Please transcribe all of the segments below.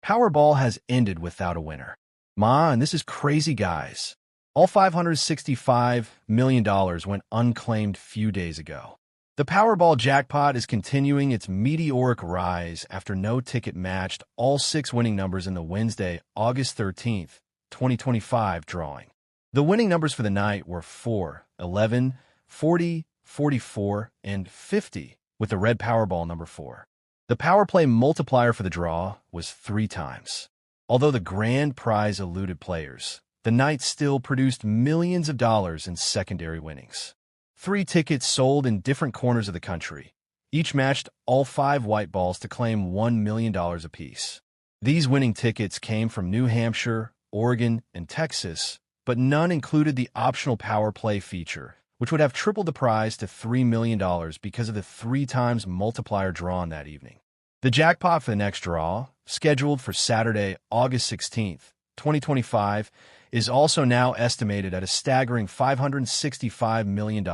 Powerball has ended without a winner. And this is crazy, guys. All $565 million went unclaimed few days ago. The Powerball jackpot is continuing its meteoric rise after no ticket matched all six winning numbers in the Wednesday, August 13th, 2025 drawing. The winning numbers for the night were 4, 11, 40, 44, and 50, with the red Powerball number 4. The power play multiplier for the draw was 3 times. Although the grand prize eluded players, the night still produced millions of dollars in secondary winnings. 3 tickets sold in different corners of the country. Each matched all 5 white balls to claim $1 million apiece. These winning tickets came from New Hampshire, Oregon, and Texas, but none included the optional power play feature, which would have tripled the prize to $3 million because of the 3 times multiplier drawn that evening. The jackpot for the next draw, scheduled for Saturday, August 16th, 2025, is also now estimated at a staggering $565 million,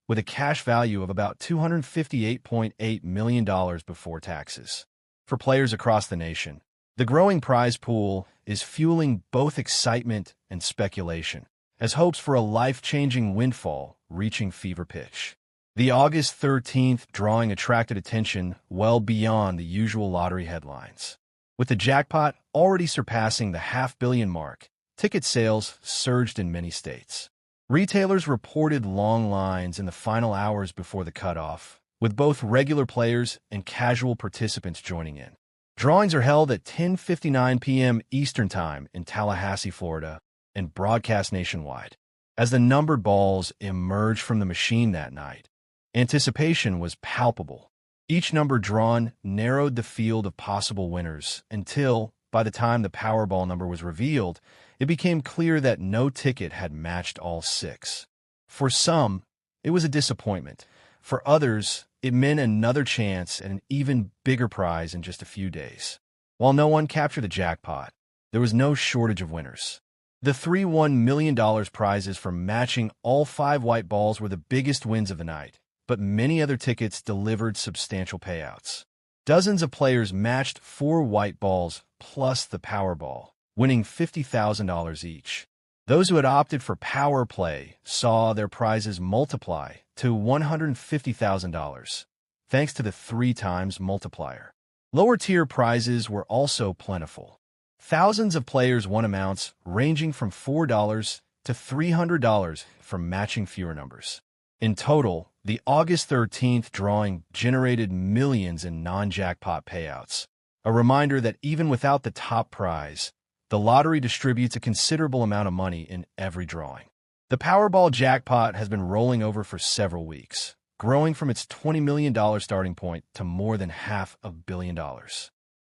with a cash value of about $258.8 million before taxes. For players across the nation, the growing prize pool is fueling both excitement and speculation, as hopes for a life-changing windfall reaching fever pitch. The August 13th drawing attracted attention well beyond the usual lottery headlines. With the jackpot already surpassing the $500 million mark, ticket sales surged in many states. Retailers reported long lines in the final hours before the cutoff, with both regular players and casual participants joining in. Drawings are held at 10:59 p.m. Eastern Time in Tallahassee, Florida, and broadcast nationwide. As the numbered balls emerged from the machine that night, anticipation was palpable. Each number drawn narrowed the field of possible winners until, by the time the Powerball number was revealed, it became clear that no ticket had matched all 6. For some, it was a disappointment. For others, it meant another chance at an even bigger prize in just a few days. While no one captured the jackpot, there was no shortage of winners. The three $1 million prizes for matching all 5 white balls were the biggest wins of the night, but many other tickets delivered substantial payouts. Dozens of players matched 4 white balls plus the Powerball, winning $50,000 each. Those who had opted for power play saw their prizes multiply to $150,000, thanks to the 3 times multiplier. Lower-tier prizes were also plentiful. Thousands of players won amounts ranging from $4 to $300 from matching fewer numbers. In total, the August 13th drawing generated millions in non-jackpot payouts, a reminder that even without the top prize, the lottery distributes a considerable amount of money in every drawing. The Powerball jackpot has been rolling over for several weeks, growing from its $20 million starting point to more than $500 million.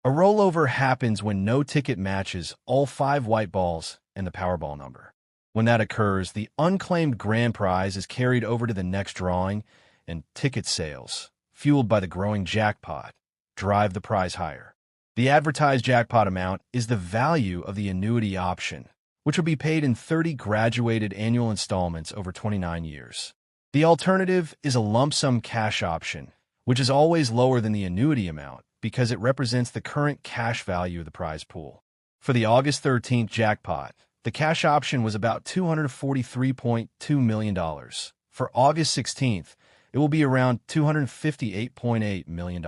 A rollover happens when no ticket matches all 5 white balls and the Powerball number. When that occurs, the unclaimed grand prize is carried over to the next drawing, and ticket sales, fueled by the growing jackpot, drive the prize higher. The advertised jackpot amount is the value of the annuity option, which will be paid in 30 graduated annual installments over 29 years. The alternative is a lump sum cash option, which is always lower than the annuity amount because it represents the current cash value of the prize pool. For the August 13th jackpot, the cash option was about $243.2 million. For August 16th, it will be around $258.8 million.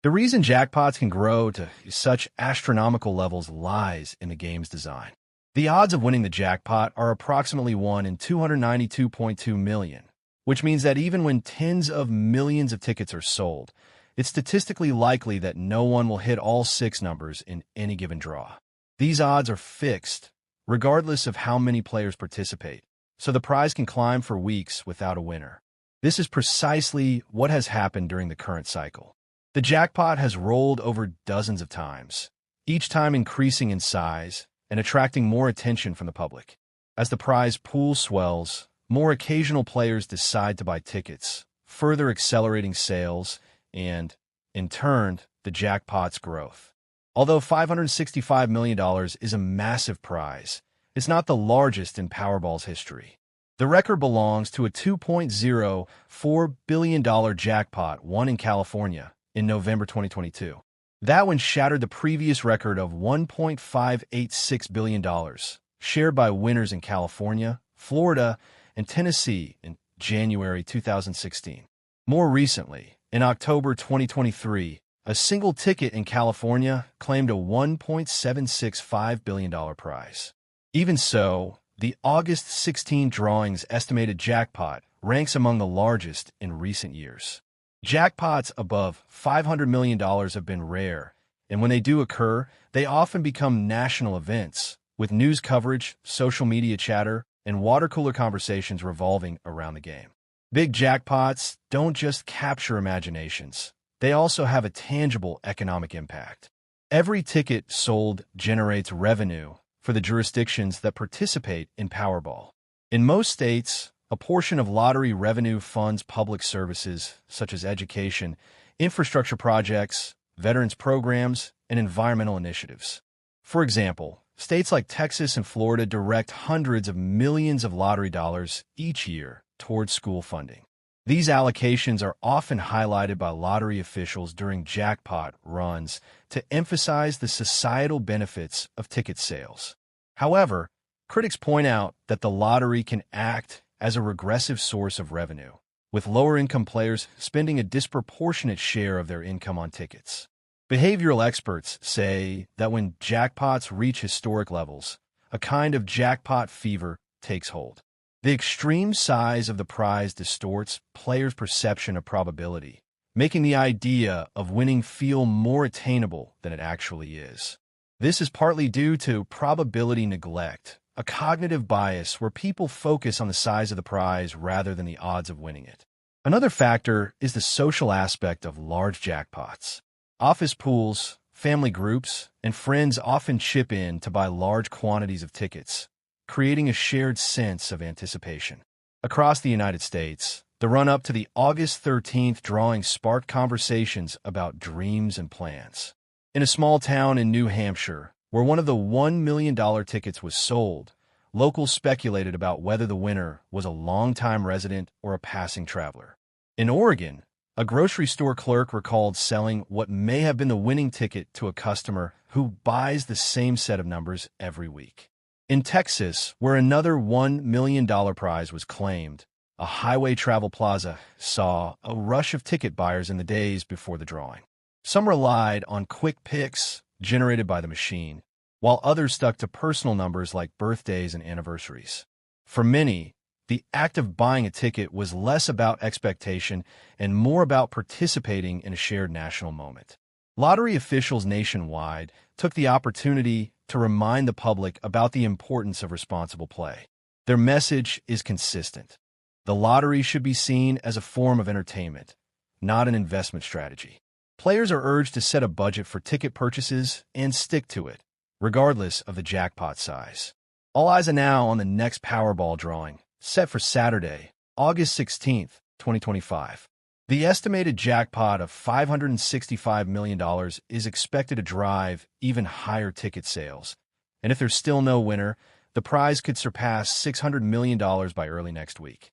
The reason jackpots can grow to such astronomical levels lies in the game's design. The odds of winning the jackpot are approximately 1 in 292.2 million, which means that even when tens of millions of tickets are sold, it's statistically likely that no one will hit all 6 numbers in any given draw. These odds are fixed, regardless of how many players participate, so the prize can climb for weeks without a winner. This is precisely what has happened during the current cycle. The jackpot has rolled over dozens of times, each time increasing in size and attracting more attention from the public. As the prize pool swells, more occasional players decide to buy tickets, further accelerating sales and, in turn, the jackpot's growth. Although $565 million is a massive prize, it's not the largest in Powerball's history. The record belongs to a $2.04 billion jackpot won in California in November 2022. That one shattered the previous record of $1.586 billion, shared by winners in California, Florida, and Tennessee in January 2016. More recently, in October 2023, a single ticket in California claimed a $1.765 billion prize. Even so, the August 16 drawing's estimated jackpot ranks among the largest in recent years. Jackpots above $500 million have been rare, and when they do occur, they often become national events, with news coverage, social media chatter, and water cooler conversations revolving around the game. Big jackpots don't just capture imaginations, they also have a tangible economic impact. Every ticket sold generates revenue for the jurisdictions that participate in Powerball. In most states, a portion of lottery revenue funds public services such as education, infrastructure projects, veterans programs, and environmental initiatives. For example, states like Texas and Florida direct hundreds of millions of lottery dollars each year towards school funding. These allocations are often highlighted by lottery officials during jackpot runs to emphasize the societal benefits of ticket sales. However, critics point out that the lottery can act as a regressive source of revenue, with lower-income players spending a disproportionate share of their income on tickets. Behavioral experts say that when jackpots reach historic levels, a kind of jackpot fever takes hold. The extreme size of the prize distorts players' perception of probability, making the idea of winning feel more attainable than it actually is. This is partly due to probability neglect, a cognitive bias where people focus on the size of the prize rather than the odds of winning it. Another factor is the social aspect of large jackpots. Office pools, family groups, and friends often chip in to buy large quantities of tickets, creating a shared sense of anticipation. Across the United States, the run-up to the August 13th drawing sparked conversations about dreams and plans. In a small town in New Hampshire, where one of the $1 million tickets was sold, locals speculated about whether the winner was a longtime resident or a passing traveler. In Oregon, a grocery store clerk recalled selling what may have been the winning ticket to a customer who buys the same set of numbers every week. In Texas, where another $1 million prize was claimed, a highway travel plaza saw a rush of ticket buyers in the days before the drawing. Some relied on quick picks generated by the machine, while others stuck to personal numbers like birthdays and anniversaries. For many, the act of buying a ticket was less about expectation and more about participating in a shared national moment. Lottery officials nationwide took the opportunity to remind the public about the importance of responsible play. Their message is consistent. The lottery should be seen as a form of entertainment, not an investment strategy. Players are urged to set a budget for ticket purchases and stick to it, regardless of the jackpot size. All eyes are now on the next Powerball drawing, set for Saturday, August 16th, 2025. The estimated jackpot of $565 million is expected to drive even higher ticket sales, and if there's still no winner, the prize could surpass $600 million by early next week.